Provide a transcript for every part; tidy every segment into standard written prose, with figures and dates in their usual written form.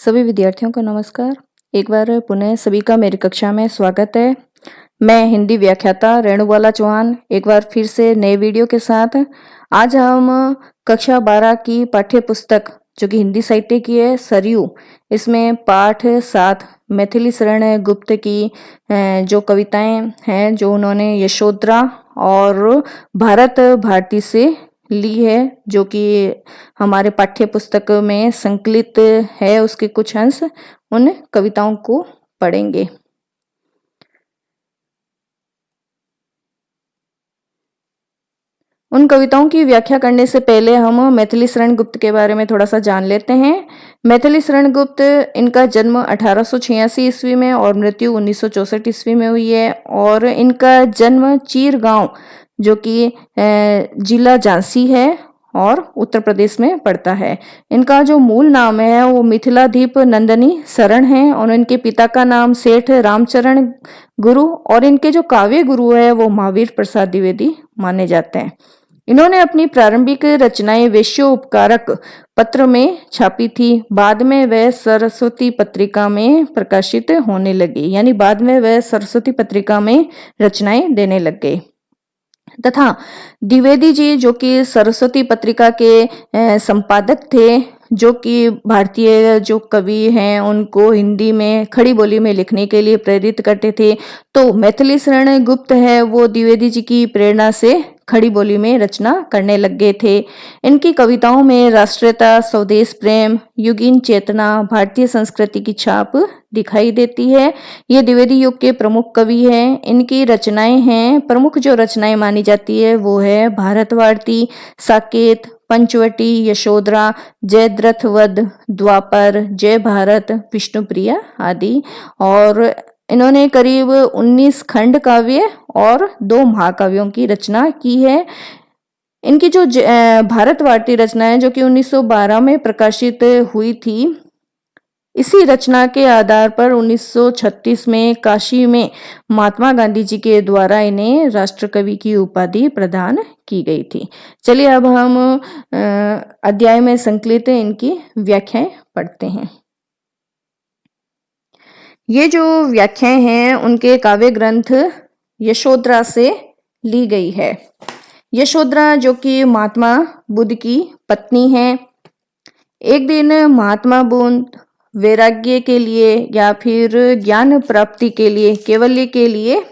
सभी विद्यार्थियों को नमस्कार। एक बार पुनः सभी का मेरी कक्षा में स्वागत है। मैं हिंदी व्याख्याता रेणुबाला चौहान एक बार फिर से नए वीडियो के साथ आज हम कक्षा 12 की पाठ्य पुस्तक जो कि हिंदी साहित्य की है सरयू, इसमें पाठ 7 मैथिली शरण गुप्त की जो कविताएं हैं जो उन्होंने यशोधरा और भारत भारती से ली है, जो कि हमारे पाठ्य पुस्तक में संकलित है, उसके कुछ अंश उन कविताओं को पढ़ेंगे। उन कविताओं की व्याख्या करने से पहले हम मैथिली शरण गुप्त के बारे में थोड़ा सा जान लेते हैं। मैथिली शरण गुप्त, इनका जन्म 1886 ईस्वी में और मृत्यु 1964 ईस्वी में हुई है और इनका जन्म चीरगांव जो कि जिला झांसी है और उत्तर प्रदेश में पड़ता है। इनका जो मूल नाम है वो मिथिलाधीप नंदनी शरण है और इनके पिता का नाम सेठ रामचरण गुरु और इनके जो काव्य गुरु है वो महावीर प्रसाद द्विवेदी माने जाते हैं। इन्होंने अपनी प्रारंभिक रचनाएं वेश्योपकारक पत्र में छापी थी। बाद में वह सरस्वती पत्रिका में प्रकाशित होने लगी, यानी बाद में वह सरस्वती पत्रिका में रचनाएं देने लग गए। तथा द्विवेदी जी जो कि सरस्वती पत्रिका के संपादक थे, जो कि भारतीय जो कवि हैं उनको हिंदी में खड़ी बोली में लिखने के लिए प्रेरित करते थे। तो मैथिली शरण गुप्त है वो द्विवेदी जी की प्रेरणा से खड़ी बोली में रचना करने लग गए थे। इनकी कविताओं में राष्ट्रीयता, स्वदेश प्रेम, युगीन चेतना, भारतीय संस्कृति की छाप दिखाई देती है। ये द्विवेदी युग के प्रमुख कवि हैं। इनकी रचनाएं हैं, प्रमुख जो रचनाएं मानी जाती है वो है भारत भारती, साकेत, पंचवटी, यशोधरा, जयद्रथ वध, द्वापर, जय भारत, विष्णुप्रिया आदि। और इन्होंने करीब 19 खंड काव्य और 2 महाकाव्यों की रचना की है। इनकी जो भारत भारती रचना है जो कि 1912 में प्रकाशित हुई थी, इसी रचना के आधार पर 1936 में काशी में महात्मा गांधी जी के द्वारा इन्हें राष्ट्रकवि की उपाधि प्रदान की गई थी। चलिए अब हम अध्याय में संकलित इनकी व्याख्याएं पढ़ते हैं। ये जो व्याख्याएं हैं उनके काव्य ग्रंथ यशोधरा से ली गई है। यशोधरा जो कि महात्मा बुद्ध की पत्नी है। एक दिन महात्मा बुद्ध वैराग्य के लिए या फिर ज्ञान प्राप्ति के लिए, केवल्य के लिए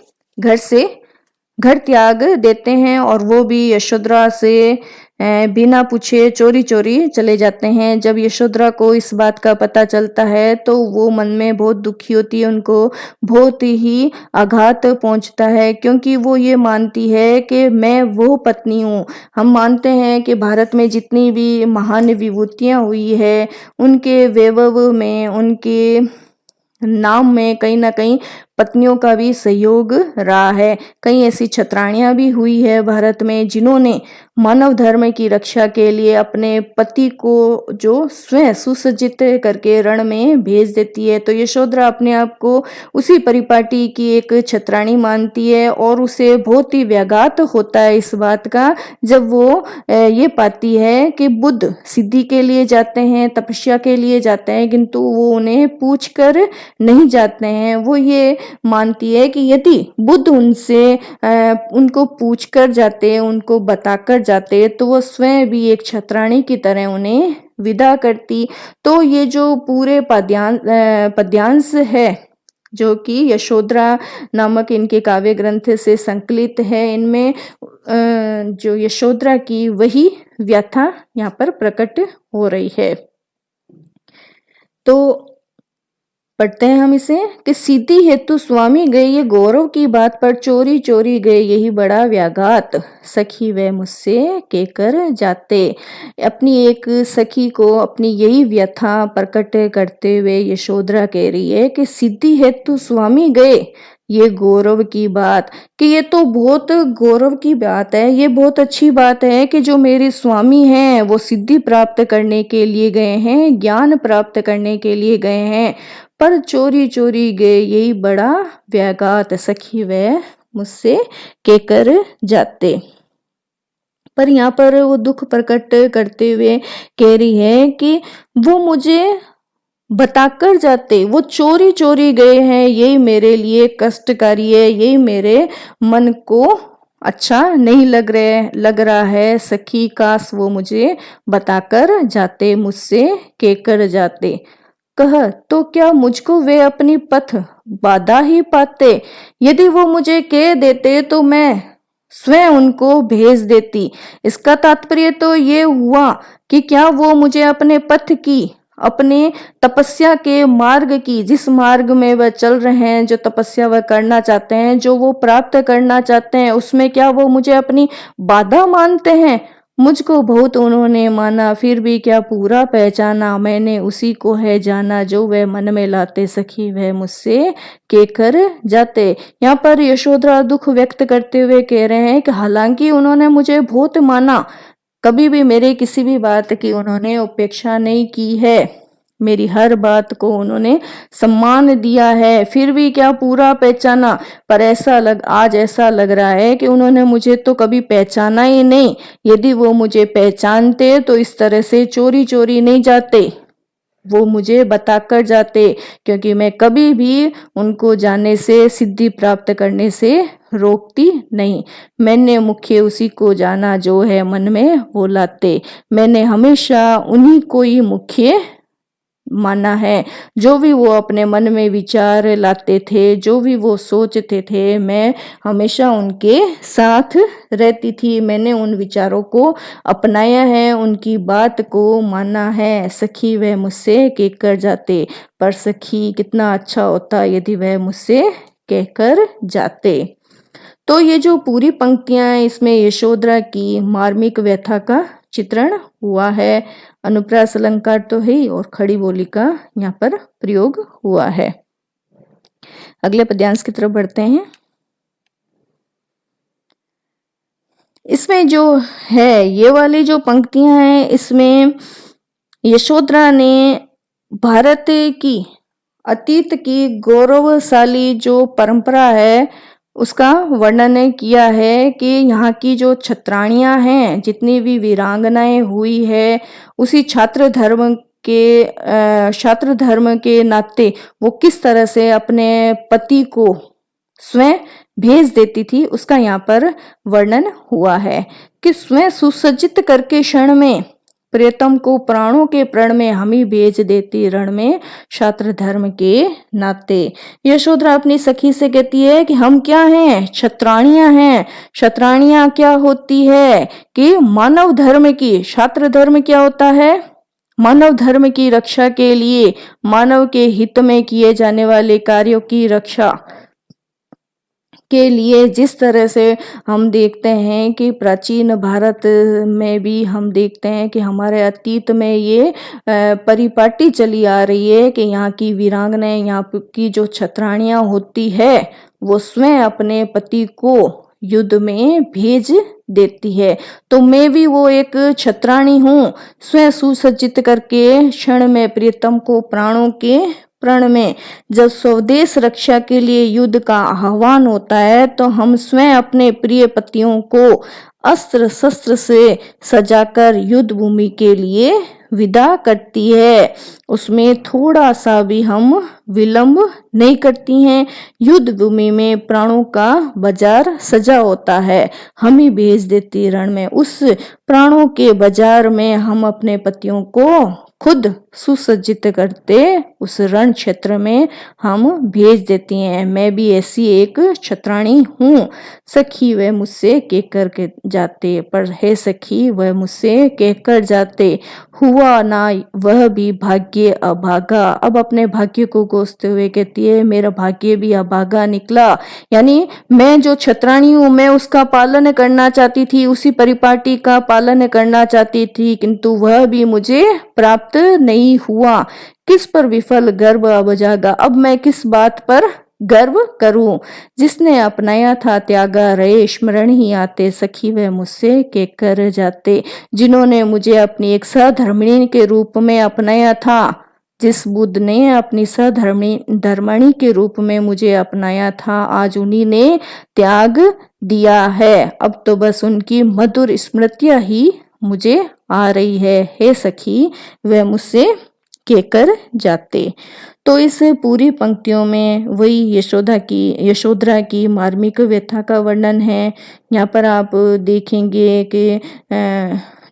घर त्याग देते हैं और वो भी यशोधरा से बिना पूछे चोरी चोरी चले जाते हैं। जब यशोधरा को इस बात का पता चलता है तो वो मन में बहुत दुखी होती है, उनको बहुत ही आघात पहुंचता है, क्योंकि वो ये मानती है कि मैं वो पत्नी हूँ। हम मानते हैं कि भारत में जितनी भी महान विभूतियां हुई है उनके वैभव में, उनके नाम में कहीं ना कहीं पत्नियों का भी सहयोग रहा है। कई ऐसी छत्राणियां भी हुई है भारत में जिन्होंने मानव धर्म की रक्षा के लिए अपने पति को जो स्वयं सुसज्जित करके रण में भेज देती है। तो यशोधरा अपने आप को उसी परिपाटी की एक छत्राणी मानती है और उसे बहुत ही व्याघात होता है इस बात का जब वो ये पाती है कि बुद्ध सिद्धि के लिए जाते हैं, तपस्या के लिए जाते हैं, किंतु वो उन्हें पूछ कर नहीं जाते हैं। वो ये मानती है कि यदि बुद्ध उनसे उनको पूछ कर जाते, उनको बताकर जाते, तो वो स्वयं भी एक छत्राणी की तरह उन्हें विदा करती। तो ये जो पूरे पद्यांश है जो कि यशोधरा नामक इनके काव्य ग्रंथ से संकलित है, इनमें जो यशोधरा की वही व्यथा यहाँ पर प्रकट हो रही है। तो पढ़ते हैं हम इसे कि सिद्धि हेतु स्वामी गए ये गौरव की बात पर चोरी चोरी गए यही बड़ा व्याघात, सखी वे मुझसे कहकर जाते। अपनी एक सखी को अपनी यही व्यथा प्रकट करते हुए यशोधरा कह रही है कि सिद्धि हेतु स्वामी गए ये गौरव की बात, कि ये तो बहुत गौरव की बात है, ये बहुत अच्छी बात है कि जो मेरे स्वामी हैं वो सिद्धि प्राप्त करने के लिए गए हैं, ज्ञान प्राप्त करने के लिए गए हैं, पर चोरी चोरी गए यही बड़ा व्याघात, सखी वह मुझसे कहकर जाते। पर यहाँ पर वो दुख प्रकट करते हुए कह रही है कि वो मुझे बताकर जाते, वो चोरी चोरी गए हैं, यही मेरे लिए कष्टकारी है, यही मेरे मन को अच्छा नहीं लग रहा है। सखी काश वो मुझे बताकर जाते, मुझसे कहकर जाते। कह तो क्या मुझको वे अपनी पथ बाधा ही पाते, यदि वो मुझे कह देते तो मैं स्वयं उनको भेज देती। इसका तात्पर्य तो ये हुआ कि क्या वो मुझे अपने पथ की, अपने तपस्या के मार्ग की, जिस मार्ग में वह चल रहे हैं, जो तपस्या वह करना चाहते हैं, जो वो प्राप्त करना चाहते हैं, उसमें क्या वो मुझे अपनी बाधा मानते हैं। मुझको बहुत उन्होंने माना, फिर भी क्या पूरा पहचाना, मैंने उसी को है जाना, जो वह मन में लाते सखी वह मुझसे कहकर जाते। यहाँ पर यशोधरा दुख व्यक्त करते हुए कह रहे हैं कि हालांकि उन्होंने मुझे बहुत माना, कभी भी मेरे किसी भी बात की उन्होंने उपेक्षा नहीं की है, मेरी हर बात को उन्होंने सम्मान दिया है, फिर भी क्या पूरा पहचाना। पर आज ऐसा लग रहा है कि उन्होंने मुझे तो कभी पहचाना ही नहीं। यदि वो मुझे पहचानते तो इस तरह से चोरी चोरी नहीं जाते, वो मुझे बताकर जाते, क्योंकि मैं कभी भी उनको जाने से, सिद्धि प्राप्त करने से रोकती नहीं। मैंने मुख्य उसी को जाना जो है मन में वो लाते, मैंने हमेशा उन्हीं को ही मुख्य माना है। जो भी वो अपने मन में विचार लाते थे, जो भी वो सोचते थे, मैं हमेशा उनके साथ रहती थी। मैंने उन विचारों को अपनाया है, उनकी बात को माना है। सखी वह मुझसे कहकर जाते, पर सखी कितना अच्छा होता यदि वह मुझसे कहकर जाते। तो ये जो पूरी पंक्तियां हैं, इसमें यशोधरा की मार्मिक व्यथा का चित्रण हुआ है। अनुप्रास अलंकार तो है ही, और खड़ी बोली का यहाँ पर प्रयोग हुआ है। अगले पद्यांश की तरफ बढ़ते हैं। इसमें जो है, ये वाली जो पंक्तियां हैं, इसमें यशोधरा ने भारत की अतीत की गौरवशाली जो परंपरा है उसका वर्णन किया है कि यहाँ की जो छत्राणियां हैं, जितनी भी वीरांगनाएं हुई है, उसी छात्र धर्म के नाते वो किस तरह से अपने पति को स्वयं भेज देती थी, उसका यहाँ पर वर्णन हुआ है कि स्वयं सुसज्जित करके क्षण में प्रियतम को प्राणों के प्रण में हम ही भेज देती रण में, छात्र धर्म के नाते। यशोधरा अपनी सखी से कहती है कि हम क्या हैं, क्षत्राणियां हैं। क्षत्राणियां क्या होती है कि मानव धर्म की, छात्र धर्म क्या होता है, मानव धर्म की रक्षा के लिए, मानव के हित में किए जाने वाले कार्यों की रक्षा के लिए, जिस तरह से हम देखते हैं कि प्राचीन भारत में भी हम देखते हैं कि हमारे अतीत में ये परिपाटी चली आ रही है कि यहाँ की वीरांगनाएं, यहाँ की जो छत्राणियां होती है, वो स्वयं अपने पति को युद्ध में भेज देती है। तो मैं भी वो एक छत्राणी हूँ, स्वयं सुसज्जित करके क्षण में प्रियतम को प्राणों के प्रण में, जब स्वदेश रक्षा के लिए युद्ध का आह्वान होता है, तो हम स्वयं अपने प्रिय पतियों को अस्त्र शस्त्र से सजाकर युद्ध भूमि के लिए विदा करती है। उसमें थोड़ा सा भी हम विलंब नहीं करती हैं। युद्ध भूमि में प्राणों का बाजार सजा होता है, हम ही भेज देती रण में। उस प्राणों के बाजार में हम अपने पतियों को खुद सुसज्जित करते उस रण क्षेत्र में हम भेज देती हैं। मैं भी ऐसी एक छत्राणी हूँ। सखी वह मुझसे कहकर के जाते, पर हे सखी वह मुझसे कहकर जाते, हुआ ना वह भी भाग्य अभागा। अब अपने भाग्य को कोसते हुए कहती है, मेरा भाग्य भी अभागा निकला। यानी मैं जो छत्राणी हूँ, मैं उसका पालन करना चाहती थी, उसी परिपाटी का पालन करना चाहती थी, किंतु वह भी मुझे प्राप्त नहीं हुआ। किस पर विफल गर्व अब जागा। अब मैं किस बात पर गर्व करूं, जिसने अपनाया था त्यागा रहे, स्मरण ही आते सखी वह मुझसे कहकर जाते। जिन्होंने मुझे अपनी एक सहधर्मिणी के रूप में अपनाया था, जिस बुद्ध ने अपनी धर्मणी के रूप में मुझे अपनाया था, आज उन्हीं ने त्याग दिया है। अब तो बस उनकी मधुर स्मृतियां ही मुझे आ रही है। हे सखी वह मुझसे कहकर जाते। तो इस पूरी पंक्तियों में वही यशोधरा की मार्मिक व्यथा का वर्णन है। यहाँ पर आप देखेंगे कि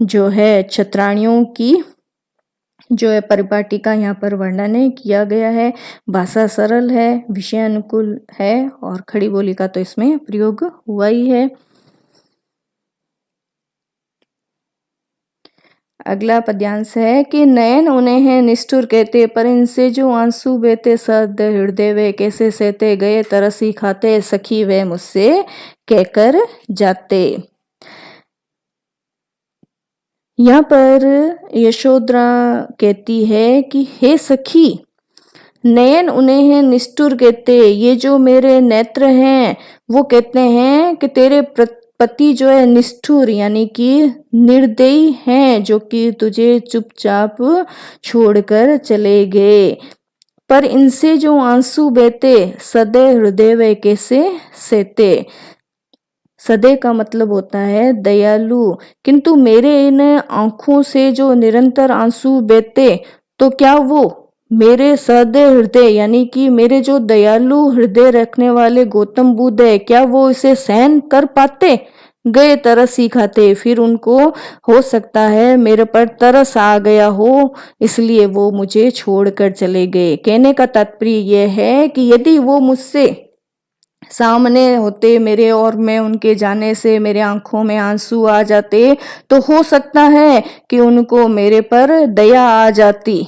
जो है छत्राणियों की जो है परिपाटी का यहाँ पर वर्णन किया गया है। भाषा सरल है, विषय अनुकूल है और खड़ी बोली का तो इसमें प्रयोग हुआ ही है। अगला पद्यांश है कि नयन उन्हें निष्ठुर कहते, पर इनसे जो आंसू बहते सद हृदय वे कैसे सहते, गए तरसी खाते सखी वे मुझसे कहकर जाते। यहाँ पर यशोधरा कहती है कि हे सखी, नयन उन्हें निष्ठुर कहते, ये जो मेरे नेत्र हैं वो कहते हैं कि तेरे पति जो है निष्ठुर यानी कि निर्दयी हैं, जो कि तुझे चुपचाप छोड़कर चले गए। पर इनसे जो आंसू बहते सदैव हृदय वे कैसे सहते। सदैव का मतलब होता है दयालु, किंतु मेरे इन आंखों से जो निरंतर आंसू बहते तो क्या वो मेरे सदैव हृदय यानी कि मेरे जो दयालु हृदय रखने वाले गौतम बुद्ध है, क्या वो इसे सहन कर पाते। गए तरस ही खाते, फिर उनको हो सकता है मेरे पर तरस आ गया हो, इसलिए वो मुझे छोड़कर चले गए। कहने का तात्पर्य यह है कि यदि वो मुझसे सामने होते मेरे और मैं उनके जाने से मेरे आंखों में आंसू आ जाते, तो हो सकता है कि उनको मेरे पर दया आ जाती,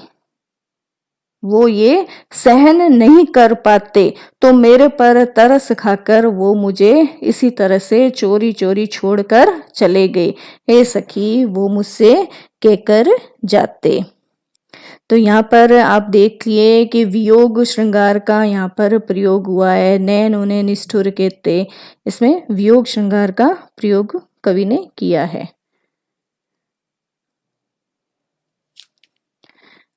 वो ये सहन नहीं कर पाते, तो मेरे पर तरस खाकर वो मुझे इसी तरह से चोरी चोरी छोड़कर चले गए। हे सखी, वो मुझसे कहकर जाते। तो यहाँ पर आप देखिए कि वियोग श्रृंगार का यहाँ पर प्रयोग हुआ है। नैन उन्हें निष्ठुर कहते, इसमें वियोग श्रृंगार का प्रयोग कवि ने किया है।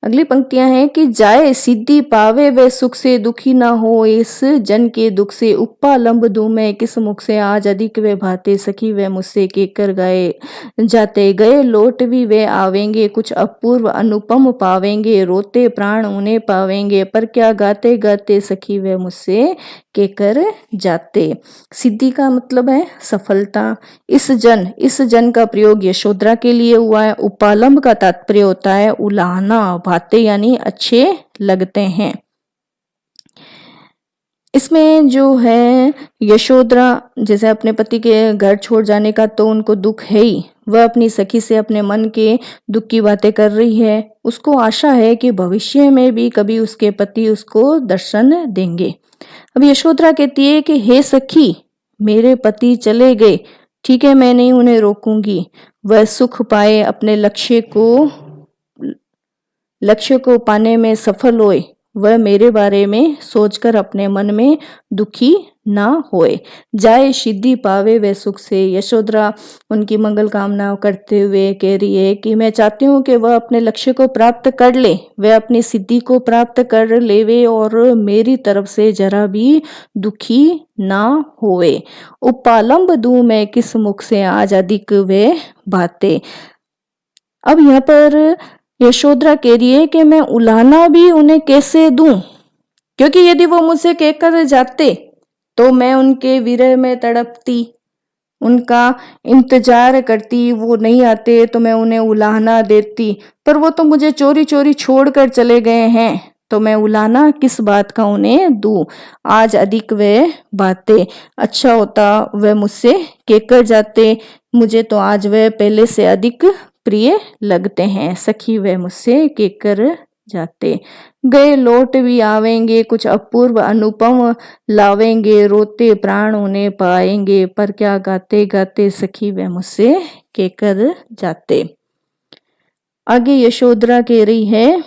अगली पंक्तियां हैं कि जाए सिद्धि पावे वे सुख से दुखी ना हो, इस जन के दुख से उपा लंब दूं मैं किस मुख से, आज अधिक वे भाते सखी वे मुझसे कहकर गए जाते, गए लौट भी वे आवेंगे कुछ अपूर्व अनुपम पावेंगे, रोते प्राण उन्हें पावेंगे, पर क्या गाते गाते सखी वे मुझसे कहकर जाते। सिद्धि का मतलब है सफलता। इस जन का प्रयोग यशोधरा के लिए हुआ है। उपालंब का तात्पर्य होता है उलाहना, भाते यानी अच्छे लगते हैं। इसमें जो है यशोधरा जैसे अपने पति के घर छोड़ जाने का तो उनको दुख है ही, वह अपनी सखी से अपने मन के दुख की बातें कर रही है। उसको आशा है कि भविष्य में भी कभी उसके पति उसको दर्शन देंगे। अब यशोधरा कहती है कि हे सखी, मेरे पति चले गए, ठीक है, मैं नहीं उन्हें रोकूंगी, वह सुख पाए, अपने लक्ष्य को पाने में सफल होए, वह मेरे बारे में सोचकर अपने मन में दुखी ना होए। जाए सिद्धि पावे वे सुख से। यशोधरा उनकी मंगल कामना करते हुए कह रही है कि मैं चाहती हूँ कि वह अपने लक्ष्य को प्राप्त कर ले, वह अपनी सिद्धि को प्राप्त कर लेवे और मेरी तरफ से जरा भी दुखी ना होए। उपालंब दूं मैं किस मुख से, आज अधिक वे बातें। अब यहाँ पर यशोधरा कह रही है कि मैं उलाहना भी उन्हें कैसे दूं, क्योंकि यदि वो मुझसे कहकर जाते तो मैं उनके विरह में तड़पती, उनका इंतजार करती, वो नहीं आते तो मैं उन्हें उलाहना देती, पर वो तो मुझे चोरी चोरी छोड़कर चले गए हैं, तो मैं उलाहना किस बात का उन्हें दूं। आज अधिक वे बातें, अच्छा होता वे मुझसे कहकर जाते, मुझे तो आज वे पहले से अधिक प्रिय लगते हैं। सखी वे मुझसे कहकर जाते, गए लौट भी आवेंगे, कुछ अपूर्व अनुपम लावेंगे, रोते प्राण उन्हें पाएंगे, पर क्या गाते गाते सखी वे मुझसे कहकर जाते। आगे यशोधरा कह रही है,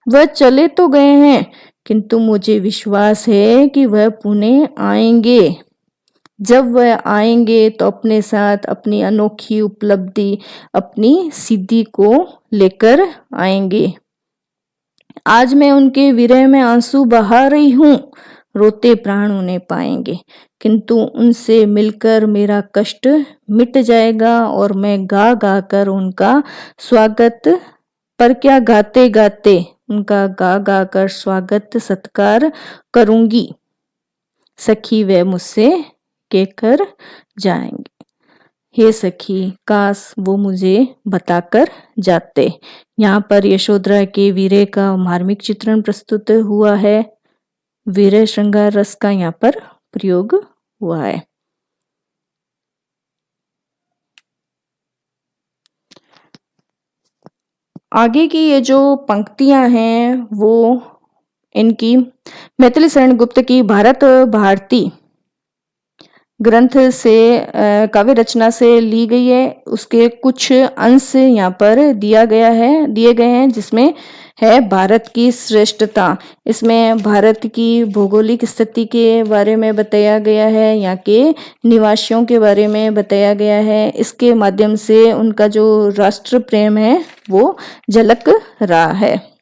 वह चले तो गए हैं, किंतु मुझे विश्वास है कि वह पुनः आएंगे। जब वह आएंगे तो अपने साथ अपनी अनोखी उपलब्धि, अपनी सिद्धि को लेकर आएंगे। आज मैं उनके विरह में आंसू बहा रही हूँ, रोते प्राण उन्हें पाएंगे, किंतु उनसे मिलकर मेरा कष्ट मिट जाएगा और मैं गा गा कर उनका स्वागत, पर क्या गाते गाते उनका गा गा कर स्वागत सत्कार करूंगी, सखी वे मुझसे कहकर जाएंगे। हे सखी, काश वो मुझे बताकर जाते। यहाँ पर यशोधरा के वीरे का मार्मिक चित्रण प्रस्तुत हुआ है। वीर श्रृंगार रस का यहाँ पर प्रयोग हुआ है। आगे की ये जो पंक्तियां हैं वो इनकी मैथिली शरण गुप्त की भारत भारती ग्रंथ से काव्य रचना से ली गई है। उसके कुछ अंश यहाँ पर दिए गए हैं जिसमें है भारत की श्रेष्ठता। इसमें भारत की भौगोलिक स्थिति के बारे में बताया गया है, यहाँ के निवासियों के बारे में बताया गया है। इसके माध्यम से उनका जो राष्ट्र प्रेम है वो झलक रहा है।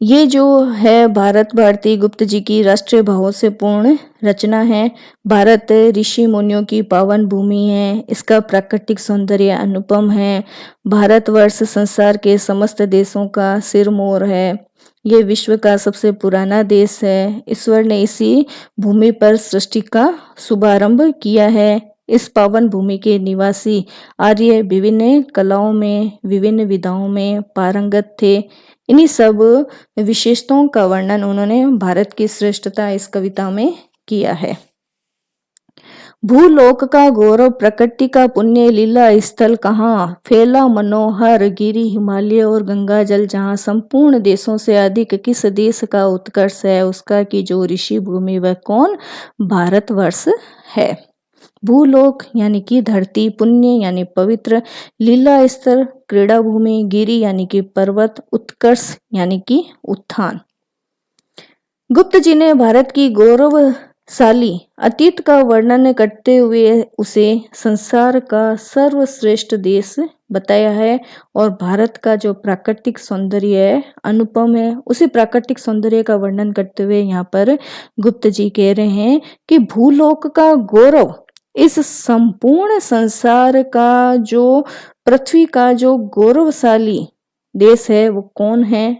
ये जो है भारत भारती गुप्त जी की राष्ट्रीय भावों से पूर्ण रचना है। भारत ऋषि मुनियों की पावन भूमि है। इसका प्राकृतिक सौंदर्य अनुपम है। भारतवर्ष संसार के समस्त देशों का सिरमौर है। ये विश्व का सबसे पुराना देश है। ईश्वर ने इसी भूमि पर सृष्टि का शुभारंभ किया है। इस पावन भूमि के निवासी आर्य विभिन्न कलाओं में, विभिन्न विधाओं में पारंगत थे। इन्हीं सब विशेषताओं का वर्णन उन्होंने भारत की श्रेष्ठता इस कविता में किया है। भूलोक का गौरव, प्रकृति का पुण्य, लीला स्थल कहाँ, फैला मनोहर गिरी हिमालय और गंगा जल जहाँ, संपूर्ण देशों से अधिक किस देश का उत्कर्ष है, उसका की जो ऋषि भूमि वह कौन, भारतवर्ष है। भूलोक यानी कि धरती, पुण्य यानी पवित्र, लीला स्थल क्रीड़ा भूमि, गिरी यानी कि पर्वत, उत्कर्ष यानी कि उत्थान। गुप्त जी ने भारत की गौरवशाली अतीत का वर्णन करते हुए उसे संसार का सर्वश्रेष्ठ देश बताया है। और भारत का जो प्राकृतिक सौंदर्य है अनुपम है। उसी प्राकृतिक सौंदर्य का वर्णन करते हुए यहाँ पर गुप्त जी कह रहे हैं कि भूलोक का गौरव, इस संपूर्ण संसार का जो पृथ्वी का जो गौरवशाली देश है वो कौन है।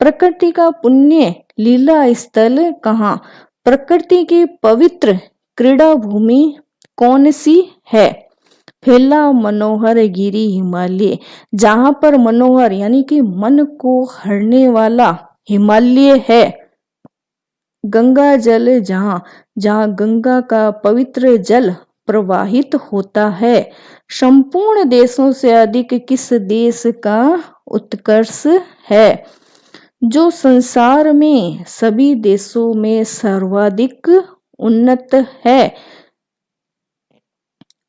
प्रकृति का पुण्य लीला स्थल कहाँ, प्रकृति की पवित्र क्रीड़ा भूमि कौन सी है। फैला मनोहर गिरी हिमालय, जहां पर मनोहर यानी कि मन को हरने वाला हिमालय है। गंगा जल जहां, जहां गंगा का पवित्र जल प्रवाहित होता है। संपूर्ण देशों से अधिक किस देश का उत्कर्ष है, जो संसार में सभी देशों में सर्वाधिक उन्नत है।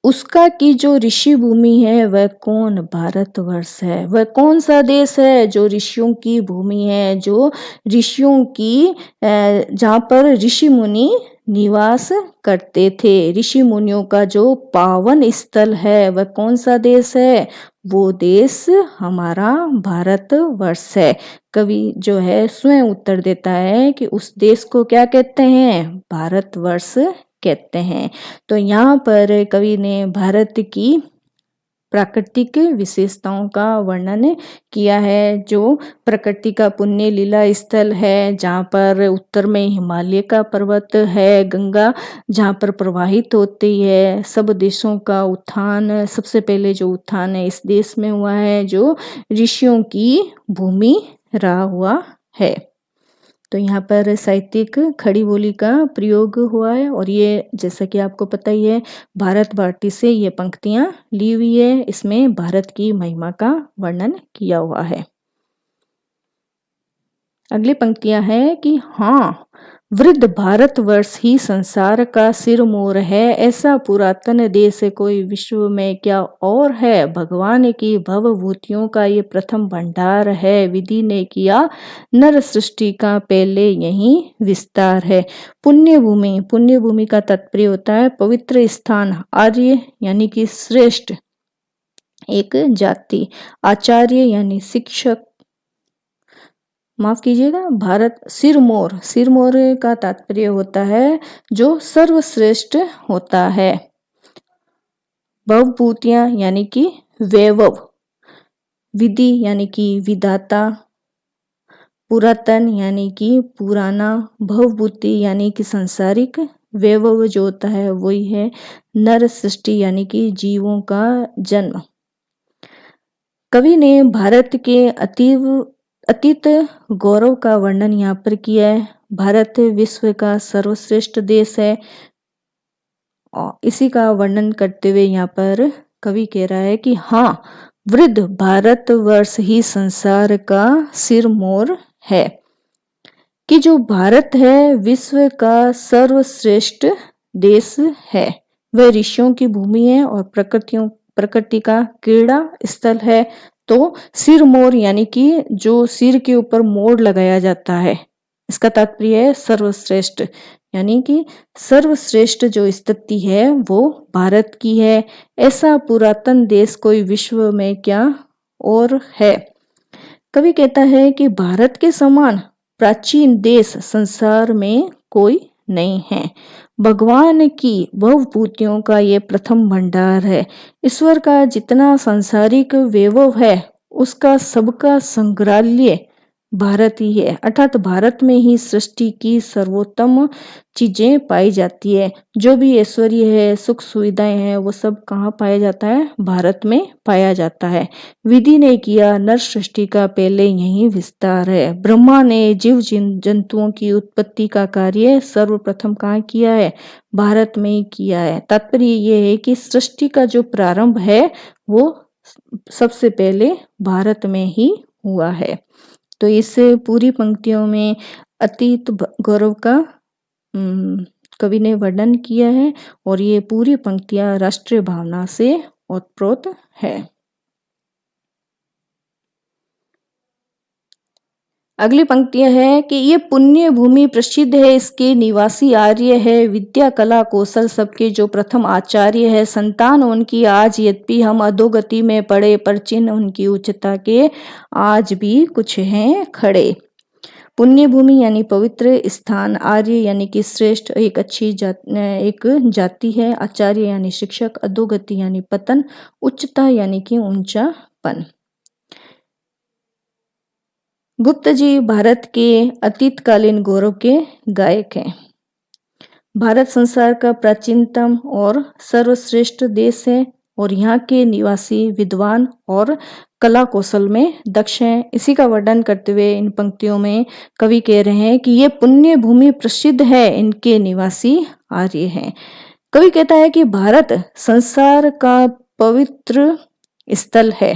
उसका की जो ऋषि भूमि है वह कौन, भारतवर्ष है। वह कौन सा देश है जो ऋषियों की भूमि है, जो ऋषियों की जहाँ पर ऋषि मुनि निवास करते थे। ऋषि मुनियों का जो पावन स्थल है वह कौन सा देश है, वो देश हमारा भारतवर्ष है। कवि जो है स्वयं उत्तर देता है कि उस देश को क्या कहते हैं, भारतवर्ष कहते हैं। तो यहाँ पर कवि ने भारत की प्राकृतिक विशेषताओं का वर्णन किया है। जो प्रकृति का पुण्य लीला स्थल है, जहाँ पर उत्तर में हिमालय का पर्वत है, गंगा जहाँ पर प्रवाहित होती है। सब देशों का उत्थान, सबसे पहले जो उत्थान है इस देश में हुआ है, जो ऋषियों की भूमि रहा हुआ है। तो यहाँ पर साहित्यिक खड़ी बोली का प्रयोग हुआ है। और ये जैसा कि आपको पता ही है भारत भारती से ये पंक्तियां ली हुई है। इसमें भारत की महिमा का वर्णन किया हुआ है। अगली पंक्तियां है कि हाँ, वृद्ध भारतवर्ष ही संसार का सिरमौर है। ऐसा पुरातन देश कोई विश्व में क्या और है। भगवान की भवभूतियों का ये प्रथम भंडार है। विधि ने किया नर सृष्टि का पहले यही विस्तार है। पुण्य भूमि, पुण्य भूमि का तात्पर्य होता है पवित्र स्थान। आर्य यानी कि श्रेष्ठ एक जाति। आचार्य यानी शिक्षक, माफ कीजिएगा, भारत सिरमौर, सिरमौर का तात्पर्य होता है जो सर्वश्रेष्ठ होता है। भवभूतियां यानी कि वैभव, विधि यानी कि विधाता, पुरातन यानी कि पुराना, भवभूति यानी कि सांसारिक, वैभव जो होता है वही है नर सृष्टि यानी कि जीवों का जन्म। कवि ने भारत के अतीत गौरव का वर्णन यहाँ पर किया है। भारत विश्व का सर्वश्रेष्ठ देश है और इसी का वर्णन करते हुए यहाँ पर कवि कह रहा है कि हाँ, वृद्ध भारतवर्ष ही संसार का सिरमौर है, कि जो भारत है विश्व का सर्वश्रेष्ठ देश है। वह ऋषियों की भूमि है और प्रकृति का क्रीड़ा स्थल है। तो सिर मोर यानी कि जो सिर के ऊपर मोर लगाया जाता है, इसका तात्पर्य है सर्वश्रेष्ठ, यानी कि सर्वश्रेष्ठ जो स्थिति है वो भारत की है। ऐसा पुरातन देश कोई विश्व में क्या और है। कवि कहता है कि भारत के समान प्राचीन देश संसार में कोई नहीं है। भगवान की भवभूतियों का ये प्रथम भंडार है। ईश्वर का जितना सांसारिक वैभव है उसका सबका संग्रहालय भारत ही है, अर्थात भारत में ही सृष्टि की सर्वोत्तम चीजें पाई जाती है। जो भी ऐश्वर्य है, सुख सुविधाएं हैं, वो सब कहाँ पाया जाता है, भारत में पाया जाता है। विधि ने किया नर सृष्टि का पहले यही विस्तार है। ब्रह्मा ने जीव जंतुओं की उत्पत्ति का कार्य सर्वप्रथम कहाँ किया है, भारत में ही किया है। तात्पर्य ये है कि सृष्टि का जो प्रारंभ है वो सबसे पहले भारत में ही हुआ है। तो इस पूरी पंक्तियों में अतीत गौरव का कवि ने वर्णन किया है और ये पूरी पंक्तियां राष्ट्रीय भावना से ओतप्रोत है। अगली पंक्तियां है कि ये पुण्य भूमि प्रसिद्ध है, इसके निवासी आर्य है, विद्या कला कौशल सबके जो प्रथम आचार्य है। संतान उनकी आज यद्यपि हम अधोगति में पड़े, पर चिन्ह उनकी उच्चता के आज भी कुछ हैं खड़े। पुण्य भूमि यानी पवित्र स्थान, आर्य यानी कि श्रेष्ठ, एक अच्छी एक जाति है, आचार्य यानी शिक्षक, अधोगति यानी पतन, उच्चता यानी कि ऊंचापन। गुप्त जी भारत के अतीतकालीन गौरव के गायक हैं। भारत संसार का प्राचीनतम और सर्वश्रेष्ठ देश है और यहाँ के निवासी विद्वान और कला कौशल में दक्ष हैं। इसी का वर्णन करते हुए इन पंक्तियों में कवि कह रहे हैं कि ये पुण्य भूमि प्रसिद्ध है, इनके निवासी आर्य हैं। कवि कहता है कि भारत संसार का पवित्र स्थल है,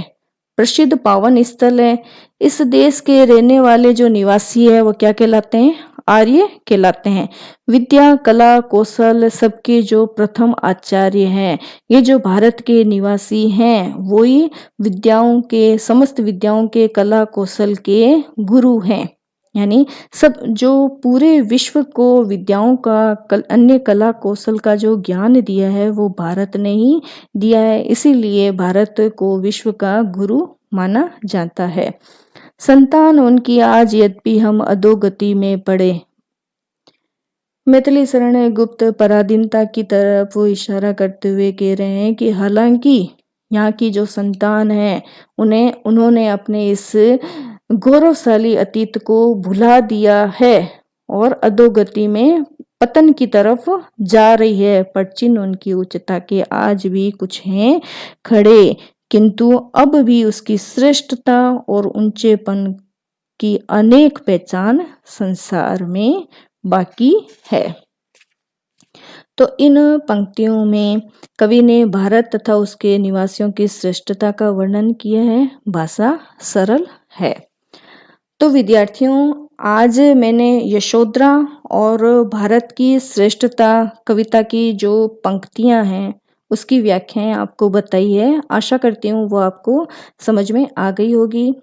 प्रसिद्ध पावन स्थल है। इस देश के रहने वाले जो निवासी है वो क्या कहलाते हैं, आर्य कहलाते हैं। विद्या कला कौशल सबके जो प्रथम आचार्य हैं, ये जो भारत के निवासी हैं वही विद्याओं के, समस्त विद्याओं के, कला कौशल के गुरु हैं। यानी सब जो पूरे विश्व को विद्याओं का अन्य कला कौशल का जो ज्ञान दिया है वो भारत ने ही दिया है। इसीलिए भारत को विश्व का गुरु माना जाता है। संतान उनकी आज यद्यपि हम अधोगति में पड़े। मैथिली शरण गुप्त पराधीनता की तरफ इशारा करते हुए कह रहे हैं कि हालांकि यहाँ की जो संतान है उन्होंने अपने इस गौरवशाली अतीत को भुला दिया है और अधोगति में पतन की तरफ जा रही है, पर चिन्ह उनकी उच्चता के आज भी कुछ हैं खड़े, किंतु अब भी उसकी श्रेष्ठता और ऊंचेपन की अनेक पहचान संसार में बाकी है। तो इन पंक्तियों में कवि ने भारत तथा उसके निवासियों की श्रेष्ठता का वर्णन किया है। भाषा सरल है। तो विद्यार्थियों, आज मैंने यशोधरा और भारत की श्रेष्ठता कविता की जो पंक्तियां हैं उसकी व्याख्याएं आपको बताई है। आशा करती हूँ वो आपको समझ में आ गई होगी।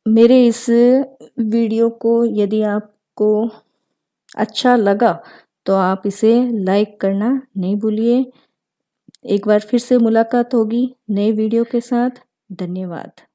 मेरे इस वीडियो को यदि आपको अच्छा लगा तो आप इसे लाइक करना नहीं भूलिए। एक बार फिर से मुलाकात होगी नए वीडियो के साथ। धन्यवाद।